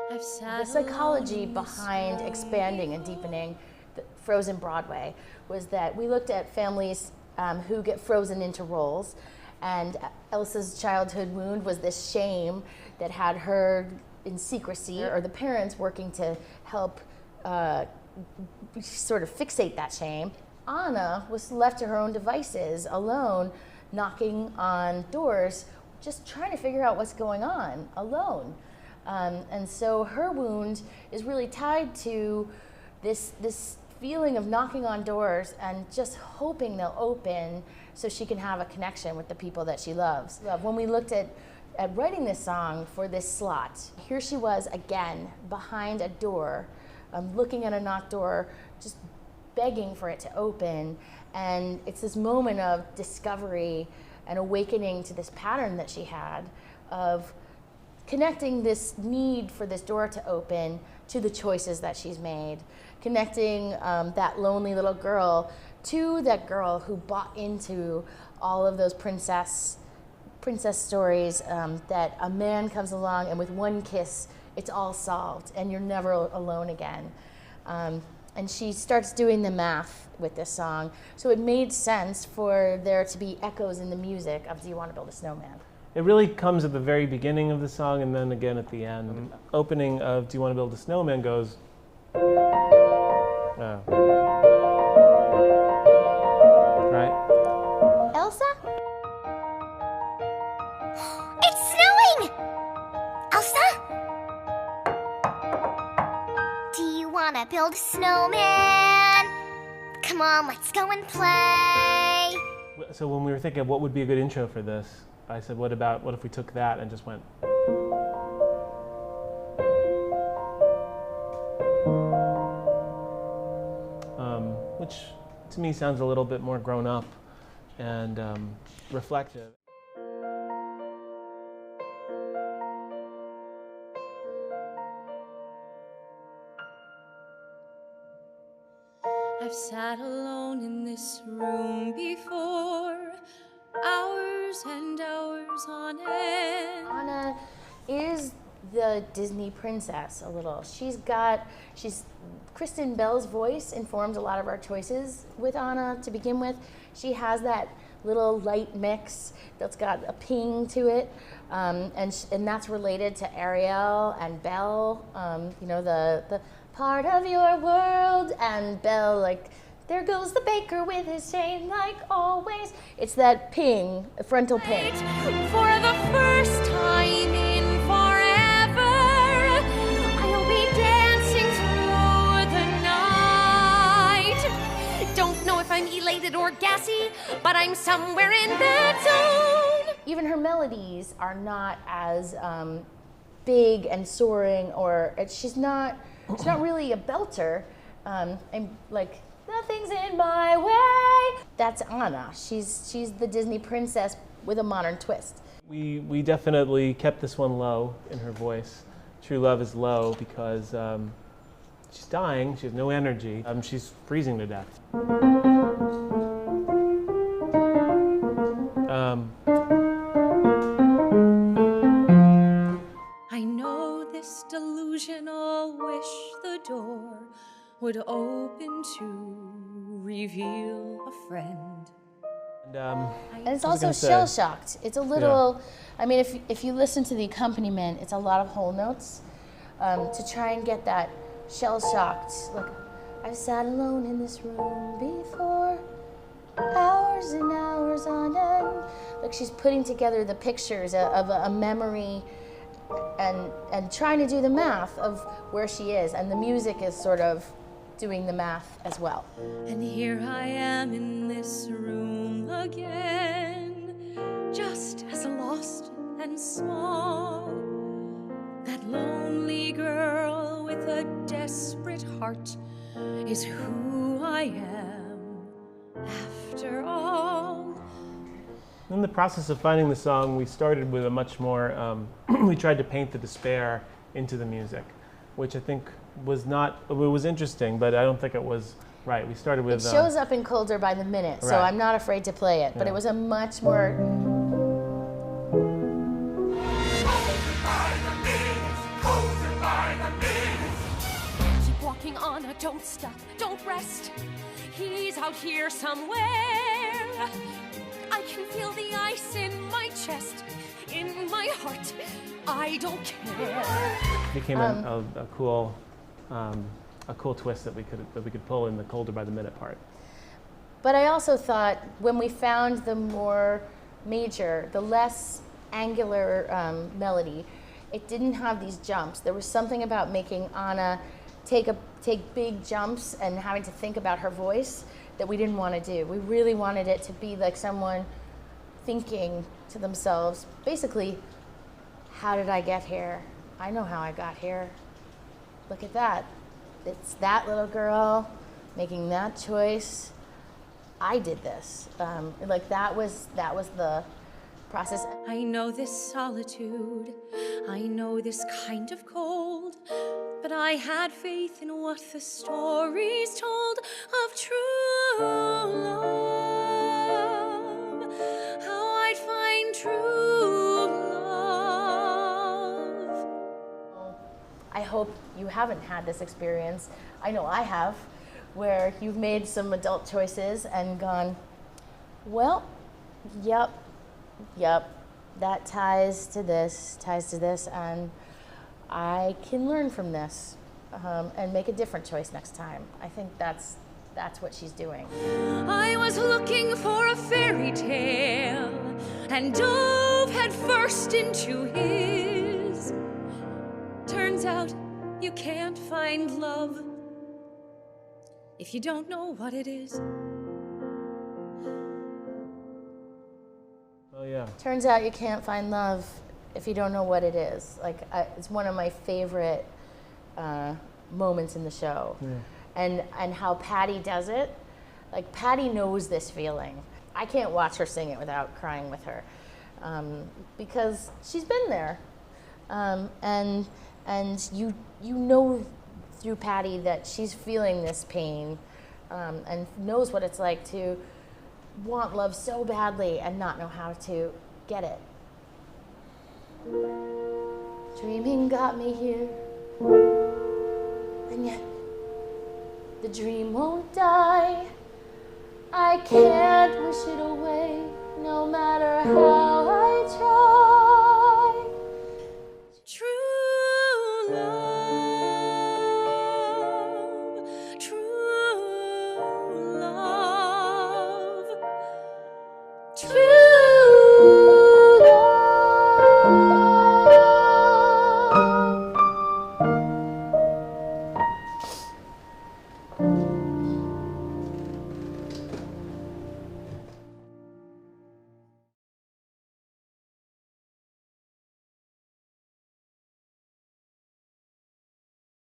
The psychology behind expanding and deepening the Frozen Broadway was that we looked at families who get frozen into roles, and Elsa's childhood wound was this shame that had her in secrecy, or the parents working to help sort of fixate that shame. Anna was left to her own devices, alone, knocking on doors, just trying to figure out what's going on, alone. And so her wound is really tied to this feeling of knocking on doors and just hoping they'll open so she can have a connection with the people that she loves. When we looked at writing this song for this slot, here she was again behind a door, looking at a knocked door, just begging for it to open. And it's this moment of discovery and awakening to this pattern that she had of connecting this need for this door to open to the choices that she's made, connecting that lonely little girl to that girl who bought into all of those princess stories, that a man comes along and with one kiss it's all solved and you're never alone again. And she starts doing the math with this song, so it made sense for there to be echoes in the music of Do You Want to Build a Snowman? It really comes at the very beginning of the song and then again at the end. Opening of Do You Want to Build a Snowman goes, right? Elsa? It's snowing! Elsa? Do you want to build a snowman? Come on, let's go and play. So when we were thinking of what would be a good intro for this, I said, what if we took that and just went. Which to me sounds a little bit more grown up and reflective. I've sat alone in this room before, hours and hours on end. Anna is the Disney princess a little. She's Kristen Bell's voice informed a lot of our choices with Anna to begin with. She has that little light mix that's got a ping to it, and that's related to Ariel and Belle. You know, the part of your world, and Belle, like, there goes the baker with his chain like always. It's that ping, frontal ping. For the first time in forever, I'll be dancing through the night. Don't know if I'm elated or gassy, but I'm somewhere in that zone. Even her melodies are not as big and soaring, or she's not really a belter. I'm like, nothing's in my way. That's Anna. She's the Disney princess with a modern twist. We definitely kept this one low in her voice. True Love is low because she's dying, she has no energy, she's freezing to death. I know this delusional wish the door would open to reveal a friend. And it's also shell-shocked. It's a little, I mean, if you listen to the accompaniment, it's a lot of whole notes to try and get that shell-shocked. Like, I've sat alone in this room before, hours and hours on end. Like, she's putting together the pictures of a memory and trying to do the math of where she is, and the music is sort of doing the math as well. And here I am in this room again, just as lost and small. That lonely girl with a desperate heart is who I am after all. In the process of finding the song, we started with a much more, we tried to paint the despair into the music, which I think was it was interesting, but I don't think it was right. We started with... It shows up in Colder by the Minute, so I'm not afraid to play it, but it was a much more... Colder by the minute, colder by the Anna, don't stop, don't rest. He's out here somewhere. I can feel the ice in my chest, in my heart. I don't care. It became a cool twist that we could pull in the colder by the minute part. But I also thought when we found the more major, the less angular melody, it didn't have these jumps. There was something about making Anna take big jumps and having to think about her voice that we didn't want to do. We really wanted it to be like someone thinking to themselves, basically, how did I get here? I know how I got here. Look at that. It's that little girl making that choice. I did this. Like that was the process. I know this solitude, I know this kind of cold, but I had faith in what the stories told of true love, how I'd find true love. I hope you haven't had this experience. I know I have, where you've made some adult choices and gone, well, yep, that ties to this, and I can learn from this and make a different choice next time. I think that's what she's doing. I was looking for a fairy tale and dove head first into his. Turns out you can't find love if you don't know what it is. Oh yeah. Turns out you can't find love if you don't know what it is. Like it's one of my favorite moments in the show. Yeah. And how Patty does it. Like Patty knows this feeling. I can't watch her sing it without crying with her because she's been there, and you know through Patty that she's feeling this pain and knows what it's like to want love so badly and not know how to get it. Dreaming got me here, and yet the dream won't die. I can't wish it away, no matter how I try. True love.